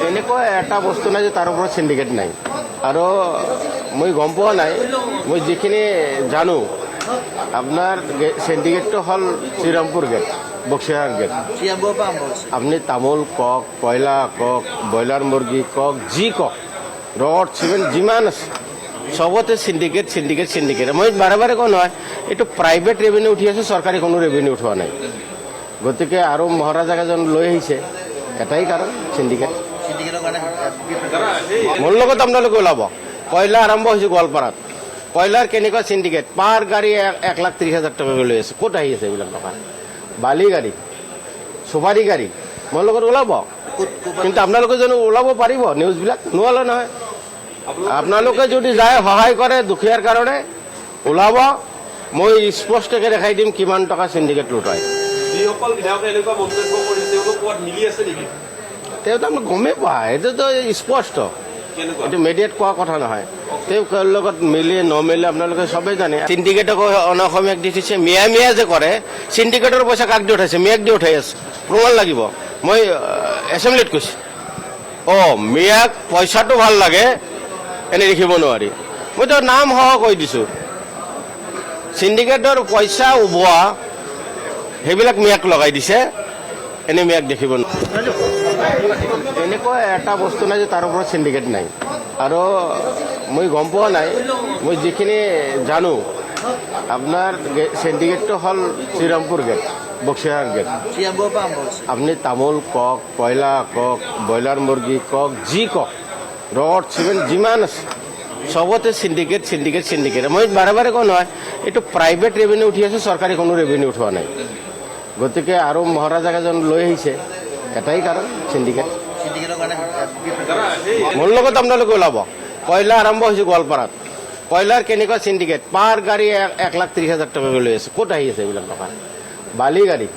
এনেকুৱা এটা বস্তু নাই যে তাৰ ওপৰত সিন্ডিকেট নাই আৰু মই গম পোৱা নাই। মই যিখিনি জানো আপনার সিন্ডিকেটটো হল শ্রীরামপুর গেট, বক্সিহার গেট। আপনি তামোল কক, কয়লা কক, ব্রয়লার মুরগি কক, যি কক, রড সিমেন্ট যিমান আছে সবতে সিন্ডিকেট সিন্ডিকেট সিন্ডিকেট। মই বাৰে বাৰে কোৱা নহয়, এইটো প্ৰাইভেট ৰেভিনিউ উঠি আছে, চৰকাৰী কোনো ৰেভিনিউ উঠোৱা নাই। গতিকে আৰু মহাৰাজাক এজন লৈ আহিছে, এটাই কাৰণ সিন্ডিকেট। মোৰ লগত আপোনালোকে ওলাব। কয়লা আৰম্ভ হৈছে গোৱালপাৰাত, কয়লাৰ কেনেকুৱা সিন্ডিকেট, পাৰ গাড়ী 1,30,000 টকাকৈ লৈ আছে। ক'ত আহি আছে এইবিলাক টকা? বালি গাড়ী, চুপাৰী গাড়ী। মোৰ লগত ওলাব, কিন্তু আপোনালোকে জানো ওলাব পাৰিব? নিউজবিলাক নোলালে নহয়। আপোনালোকে যদি যায় সহায় কৰে দুখীয়াৰ কাৰণে, ওলাব। মই স্পষ্টকৈ দেখাই দিম কিমান টকা সিন্ডিকেট লুটায়। যিসকল বিধায়কে এনেকুৱা মন্তব্য কৰিছে তেওঁলোক ক'ত মিলি আছে নেকি? তেওঁ তাৰমানে গমেই পায়, এইটোতো স্পষ্ট। এইটো মিডিয়াত কোৱা কথা নহয়। তেওঁৰ লগত মিলি নমিলে আপোনালোকে চবেই জানে। সিন্ডিকেটক অসমীয়াক দি থৈছে, মিয়া মিয়া যে কৰে, সিন্ডিকেটৰ পইচা কাক দি উঠাইছে? মিয়াক দি উঠাই আছে, প্ৰমাণ লাগিব। মই এছেম্বলিত কৈছোঁ, মিয়াক পইচাটো ভাল লাগে এনে দেখিব নোৱাৰি। মই তো নাম সহ কৈ দিছোঁ, সিন্ডিকেটৰ পইচা উবোৱা সেইবিলাক মিয়াক লগাই দিছে, এনে মিয়াক দেখিব নোৱাৰি। এনেকুৱা এটা বস্তু নাই যে তাৰ ওপৰত সিন্ডিকেট নাই আৰু মই গম পোৱা নাই। মই যিখিনি জানো আপনার সিন্ডিকেটটো হল শ্রীরামপুর গেট, বক্সিহার গেট। আপনি তামোল কক, কয়লা কক, ব্রয়লার মুরগি কক, যি কক, রড সিমেন্ট যিমান আছে সবতে সিন্ডিকেট সিন্ডিকেট সিন্ডিকেট। মই বাৰে বাৰে কোৱা নহয়, এইটো প্ৰাইভেট ৰেভিনিউ উঠি আছে, চৰকাৰী কোনো ৰেভিনিউ উঠোৱা নাই। গতিকে আৰু মহাৰাজাক এজন লৈ আহিছে, এটাই কাৰণ সিন্ডিকেট। মোৰ লগত আপোনালোকে ওলাব। কয়লা আৰম্ভ হৈছে গোৱালপাৰাত, কয়লাৰ কেনেকুৱা সিন্ডিকেট, পাৰ গাড়ী 1,30,000 টকাকৈ লৈ আছে। ক'ত আহি আছে এইবিলাক টকা? বালি গাড়ী,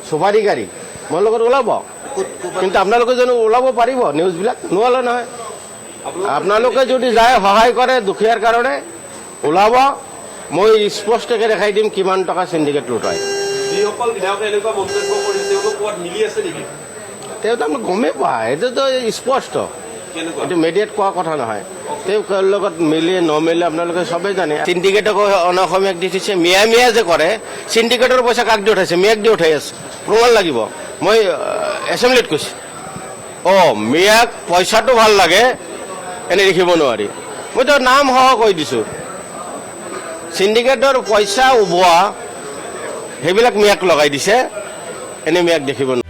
চুপাৰী গাড়ী। মোৰ লগত ওলাব, কিন্তু আপোনালোকে জানো ওলাব পাৰিব? নিউজবিলাক নোলালে নহয়। আপোনালোকে যদি যায় সহায় কৰে দুখীয়াৰ কাৰণে, ওলাব। মই স্পষ্টকৈ দেখাই দিম কিমান টকা সিন্ডিকেট লুটায়। যিসকল বিধায়কে এনেকুৱা মন্তব্য কৰিছে তেওঁলোক ক'ত মিলি আছে নেকি? তেওঁ তাৰমানে গমেই পায়, এইটোতো স্পষ্ট। এইটো মিডিয়াত কোৱা কথা নহয়। তেওঁৰ লগত মিলি নমিলে আপোনালোকে চবেই জানে। সিন্ডিকেটক অসমীয়াক দি থৈছে, মিয়া মিয়া যে কৰে, সিন্ডিকেটৰ পইচা কাক দি উঠাইছে? মিয়াক দি উঠাই আছে, প্ৰমাণ লাগিব। মই এছেম্বলিত কৈছোঁ, মিয়াক পইচাটো ভাল লাগে এনে দেখিব নোৱাৰি। মই তো নাম সহ কৈ দিছোঁ, সিন্ডিকেটৰ পইচা উবোৱা সেইবিলাক মিয়াক লগাই দিছে, এনে মিয়াক দেখিব নোৱাৰি।